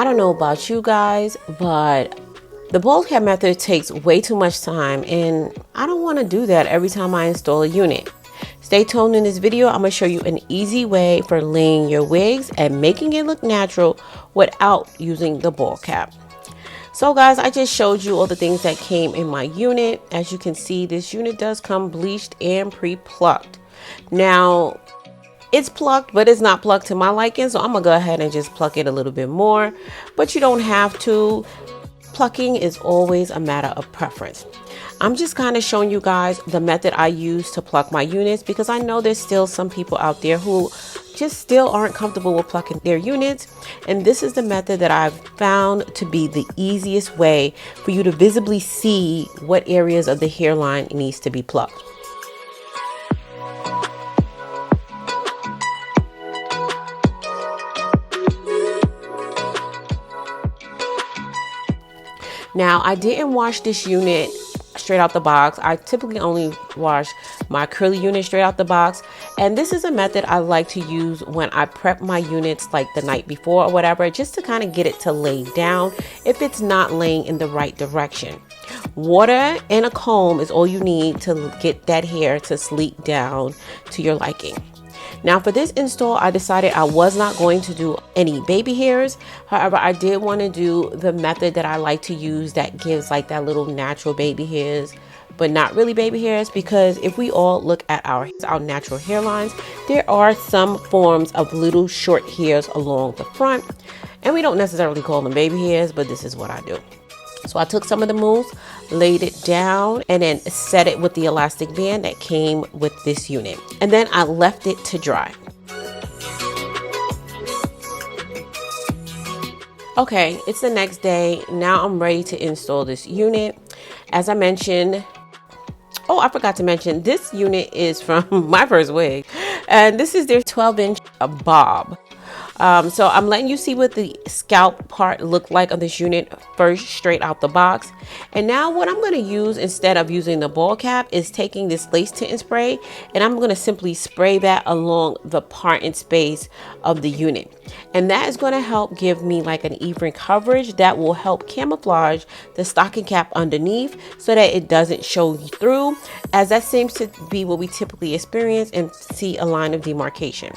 I don't know about you guys, but the bald cap method takes way too much time, and I don't want to do that every time I install a unit. Stay tuned in this video. I'm going to show you an easy way for laying your wigs and making it look natural without using the bald cap. So guys, I just showed you all the things that came in my unit. As you can see, this unit does come bleached and pre-plucked. Now, it's plucked, but it's not plucked to my liking, so I'm gonna go ahead and just pluck it a little bit more, but you don't have to. Plucking is always a matter of preference. I'm just kind of showing you guys the method I use to pluck my units, because I know there's still some people out there who just still aren't comfortable with plucking their units, and this is the method that I've found to be the easiest way for you to visibly see what areas of the hairline needs to be plucked. Now, I didn't wash this unit straight out the box. I typically only wash my curly unit straight out the box. And this is a method I like to use when I prep my units like the night before or whatever, just to kind of get it to lay down if it's not laying in the right direction. Water and a comb is all you need to get that hair to sleek down to your liking. Now for this install, I decided I was not going to do any baby hairs. However, I did want to do the method that I like to use that gives like that little natural baby hairs, but not really baby hairs, because if we all look at our natural hairlines, there are some forms of little short hairs along the front, and we don't necessarily call them baby hairs, but this is what I do. So I took some of the mousse, laid it down, and then set it with the elastic band that came with this unit. And then I left it to dry. Okay, it's the next day. Now I'm ready to install this unit. As I mentioned, oh, I forgot to mention, this unit is from MyFirstWig, and this is their 12-inch bob. So I'm letting you see what the scalp part looked like on this unit first, straight out the box. And now what I'm going to use instead of using the ball cap is taking this lace tint spray, and I'm going to simply spray that along the part and space of the unit. And that is going to help give me like an even coverage that will help camouflage the stocking cap underneath so that it doesn't show through, as that seems to be what we typically experience and see a line of demarcation.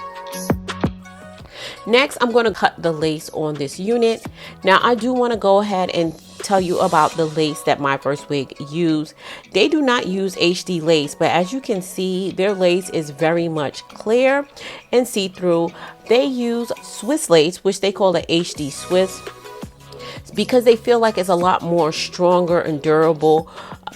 Next, I'm going to cut the lace on this unit. Now, I do want to go ahead and tell you about the lace that MyFirstWig use. They do not use HD lace, but as you can see, their lace is very much clear and see-through. They use Swiss lace, which they call the HD Swiss, because they feel like it's a lot more stronger and durable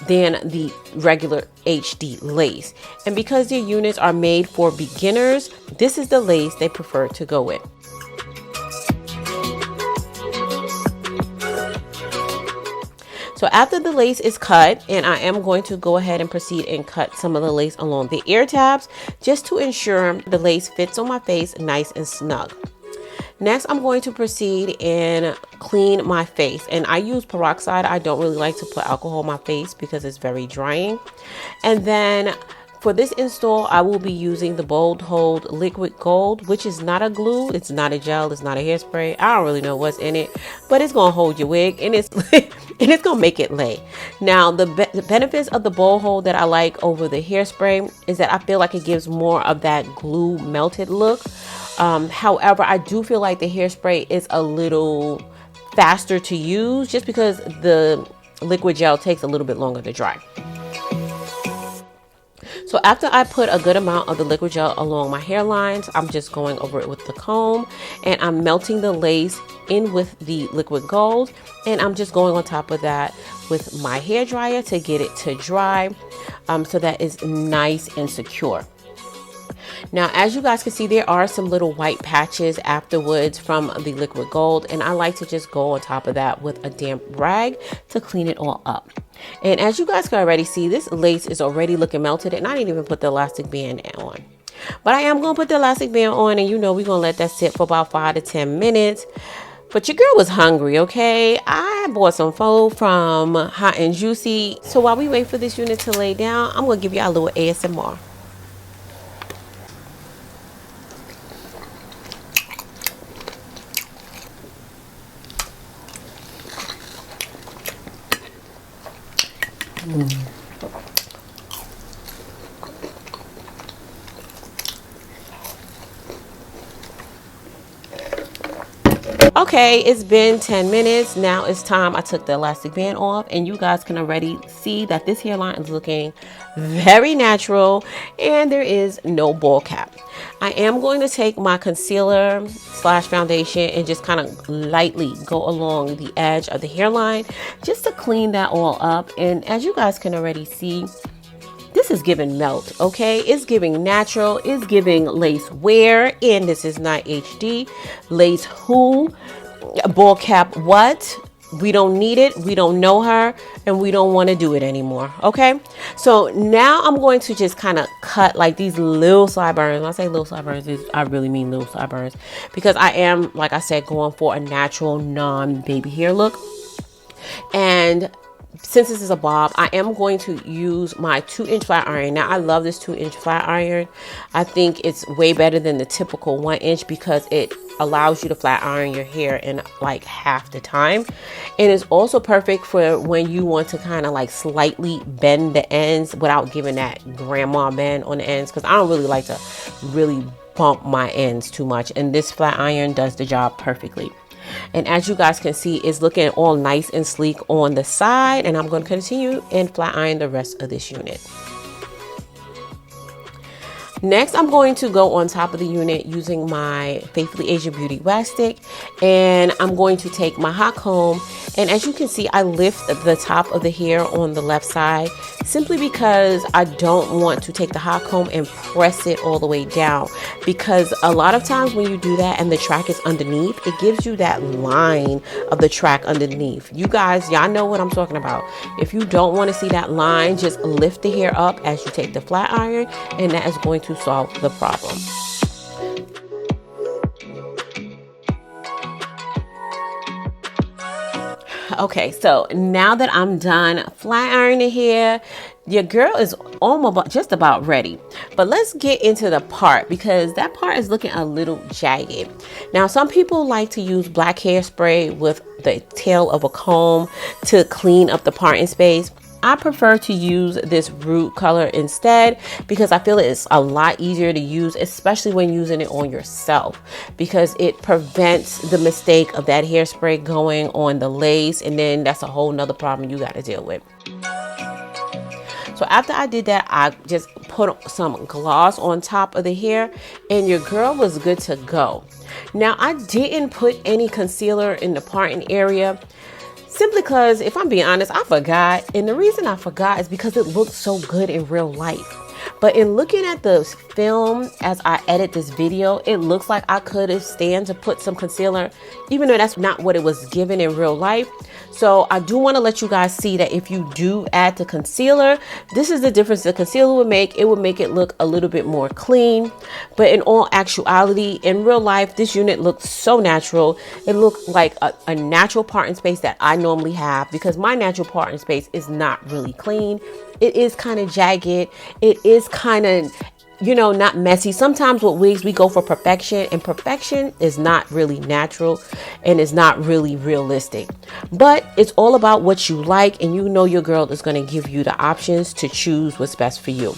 than the regular HD lace. And because their units are made for beginners, this is the lace they prefer to go with. So after the lace is cut, and I am going to go ahead and proceed and cut some of the lace along the ear tabs just to ensure the lace fits on my face nice and snug. Next, I'm going to proceed and clean my face, and I use peroxide. I don't really like to put alcohol on my face because it's very drying. And then for this install, I will be using the Bold Hold Liquid Gold, which is not a glue, it's not a gel, it's not a hairspray. I don't really know what's in it, but it's gonna hold your wig, and it's and it's gonna make it lay. Now, the benefits of the Bold Hold that I like over the hairspray is that I feel like it gives more of that glue melted look. However, I do feel like the hairspray is a little faster to use just because the liquid gel takes a little bit longer to dry. So after I put a good amount of the liquid gel along my hairlines, I'm just going over it with the comb, and I'm melting the lace in with the liquid gold, and I'm just going on top of that with my hair dryer to get it to dry so that it's nice and secure. Now, as you guys can see, there are some little white patches afterwards from the liquid gold, and I like to just go on top of that with a damp rag to clean it all up. And as you guys can already see, this lace is already looking melted, and I didn't even put the elastic band on. But I am going to put the elastic band on, and you know we're going to let that sit for about 5 to 10 minutes. But your girl was hungry, okay? I bought some pho from Hot and Juicy. So while we wait for this unit to lay down, I'm going to give you a little ASMR. Okay, it's been 10 minutes. Now it's time. I took the elastic band off, and you guys can already see that this hairline is looking very natural and there is no ball cap. I am going to take my concealer slash foundation and just kind of lightly go along the edge of the hairline just to clean that all up. And as you guys can already see, this is giving melt, okay? It's giving natural, it's giving lace wear, and this is not HD. Lace who? Ball cap what? We don't need it, we don't know her, and we don't want to do it anymore, okay? So now I'm going to just kind of cut like these little sideburns. When I say little sideburns, I really mean little sideburns, because I am, like I said, going for a natural non-baby hair look. And since this is a bob, I am going to use my 2-inch flat iron. Now, I love this 2-inch flat iron. I think it's way better than the typical 1-inch because it allows you to flat iron your hair in like half the time. And it's also perfect for when you want to kind of like slightly bend the ends without giving that grandma bend on the ends, because I don't really like to really bump my ends too much. And this flat iron does the job perfectly. And as you guys can see, it's looking all nice and sleek on the side, and I'm going to continue and flat iron the rest of this unit. Next, I'm going to go on top of the unit using my Faithfully Asian Beauty wax stick, and I'm going to take my hot comb, and as you can see, I lift the top of the hair on the left side simply because I don't want to take the hot comb and press it all the way down, because a lot of times when you do that and the track is underneath, it gives you that line of the track underneath. You guys, y'all know what I'm talking about. If you don't want to see that line, just lift the hair up as you take the flat iron, and that is going to solve the problem. Okay, so now that I'm done flat ironing the hair, your girl is almost just about ready. But let's get into the part, because that part is looking a little jagged. Now, some people like to use black hairspray with the tail of a comb to clean up the parting space. I prefer to use this root color instead because I feel it's a lot easier to use, especially when using it on yourself, because it prevents the mistake of that hairspray going on the lace, and then that's a whole nother problem you got to deal with. So after I did that, I just put some gloss on top of the hair, and your girl was good to go. Now, I didn't put any concealer in the parting area, simply because, if I'm being honest, I forgot. And the reason I forgot is because it looked so good in real life. But in looking at the film as I edit this video, it looks like I could have stand to put some concealer, even though that's not what it was given in real life. So I do want to let you guys see that if you do add the concealer, this is the difference the concealer would make. It would make it look a little bit more clean. But in all actuality, in real life, this unit looked so natural. It looked like a natural parting space that I normally have, because my natural parting space is not really clean. It is kind of jagged. It is kind of, you know, not messy. Sometimes with wigs, we go for perfection, and perfection is not really natural and is not really realistic. But it's all about what you like, and you know your girl is going to give you the options to choose what's best for you.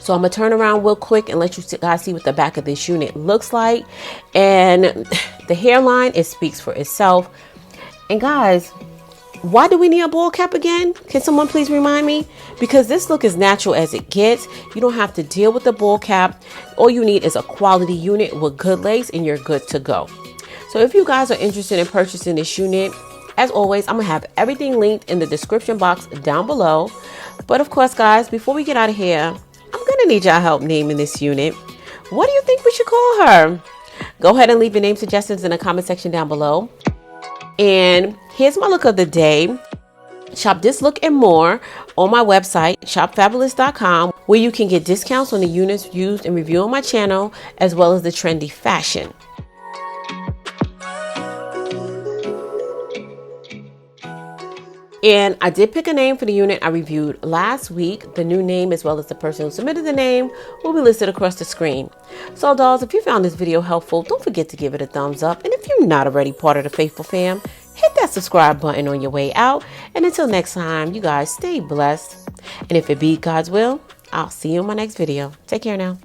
So I'm going to turn around real quick and let you guys see what the back of this unit looks like. And the hairline, it speaks for itself. And guys, why do we need a ball cap again? Can someone please remind me? Because this look is natural as it gets. You don't have to deal with the ball cap. All you need is a quality unit with good lace, and you're good to go. So if you guys are interested in purchasing this unit, as always, I'm going to have everything linked in the description box down below. But of course, guys, before we get out of here, I'm going to need y'all help naming this unit. What do you think we should call her? Go ahead and leave your name suggestions in the comment section down below. And here's my look of the day. Shop this look and more on my website, shopfabulous.com, where you can get discounts on the units used and reviewed on my channel, as well as the trendy fashion. And I did pick a name for the unit I reviewed last week. The new name, as well as the person who submitted the name, will be listed across the screen. So dolls, if you found this video helpful, don't forget to give it a thumbs up. And if you're not already part of the Faithful fam, hit that subscribe button on your way out. And until next time, you guys stay blessed. And if it be God's will, I'll see you in my next video. Take care now.